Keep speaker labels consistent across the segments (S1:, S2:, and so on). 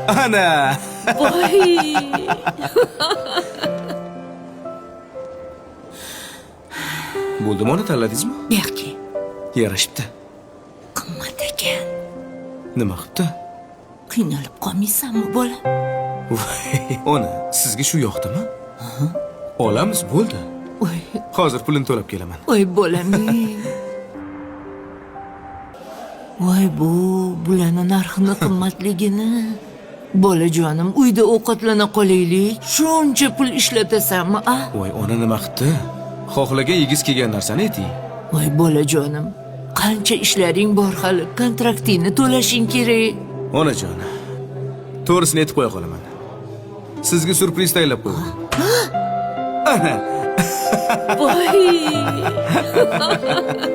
S1: Ana.
S2: Voy.
S1: Bo'ldimi, ona tanladingizmi?
S2: Berki,
S1: Yarashibdi.
S2: qimmat ekan.
S1: Nima qilibdi?
S2: Qiynalib qolmaysanmi, bola?
S1: Voy, ona, sizga shu yoqdimi? Olamiz, bo'ldi.
S2: Voy,
S1: Hozir pulini to'lab kelaman.
S2: voy bolam. Voy bularni narxini qimmatligini. Bolajonim, uyda ovqatlana qolaylik. Shuncha pul ishlatasanmi, a?
S1: Voy, ona nima qildi? Xohlagan egiz kelgan narsani ayting.
S2: Voy bolajonim, qancha ishlaring bor hali, kontraktingni to'lashing kerak.
S1: Onajon, to'g'risini aytib qo'ya qolaman. Sizga surpriz tayyorlab qo'ydim. Ana,
S2: Voy,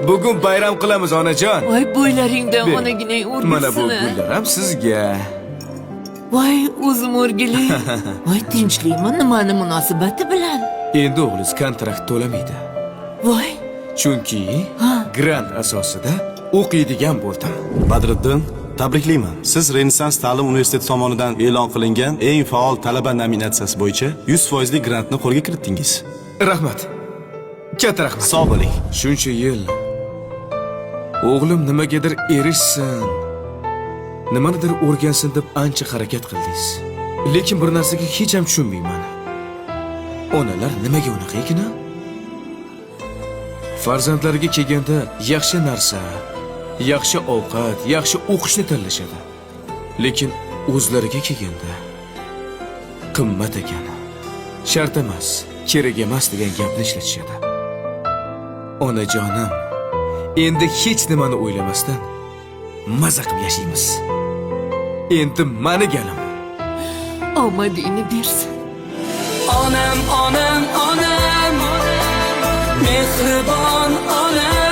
S1: bugun bayram qilamiz, onajon.
S2: voy bo'ylaringdan
S1: Ber.
S2: onaginang
S1: Mana bu
S2: o'rgilsin.
S1: gullar ham sizga.
S2: Voy, o'zim o'rgilay. Voy, tinchlikmi nimani munosabati bilan?
S1: Endi o'g'liz kontrakt to'lamaydi.
S2: Voy,
S1: Chunki grant asosida o'qiydigan bo'ldim.
S3: Badriddin, tabriklayman. Siz Renessans ta'lim universiteti tomonidan e'lon qilingan eng faol talaba nominatsiyasi bo'yicha 100% grantni qo'lga kiritdingiz.
S1: Rahmat. Katta rahmat.
S3: Sog' bo'ling.
S1: Shuncha yil o'g'lim nimagadir erishsin, nimanidir o'rgansin deb ancha harakat qildingiz. Lekin bir narsaga hech ham tushunmayman. Onalar nimaga unaqa ekan? Farzandlariga kelganda yaxshi narsa, yaxshi ovqat, yaxshi o'qishni tanlashadi. Lekin o'zlariga kelganda qimmat ekan, shart emas, kerak emas degan gapni ishlatishadi. Onajonim, endi hech nimani o'ylamasdan maza qilib yashaymiz. Endi mani galim.
S2: omadingni bersin.
S4: Onam, onam, onam, mehribon onam.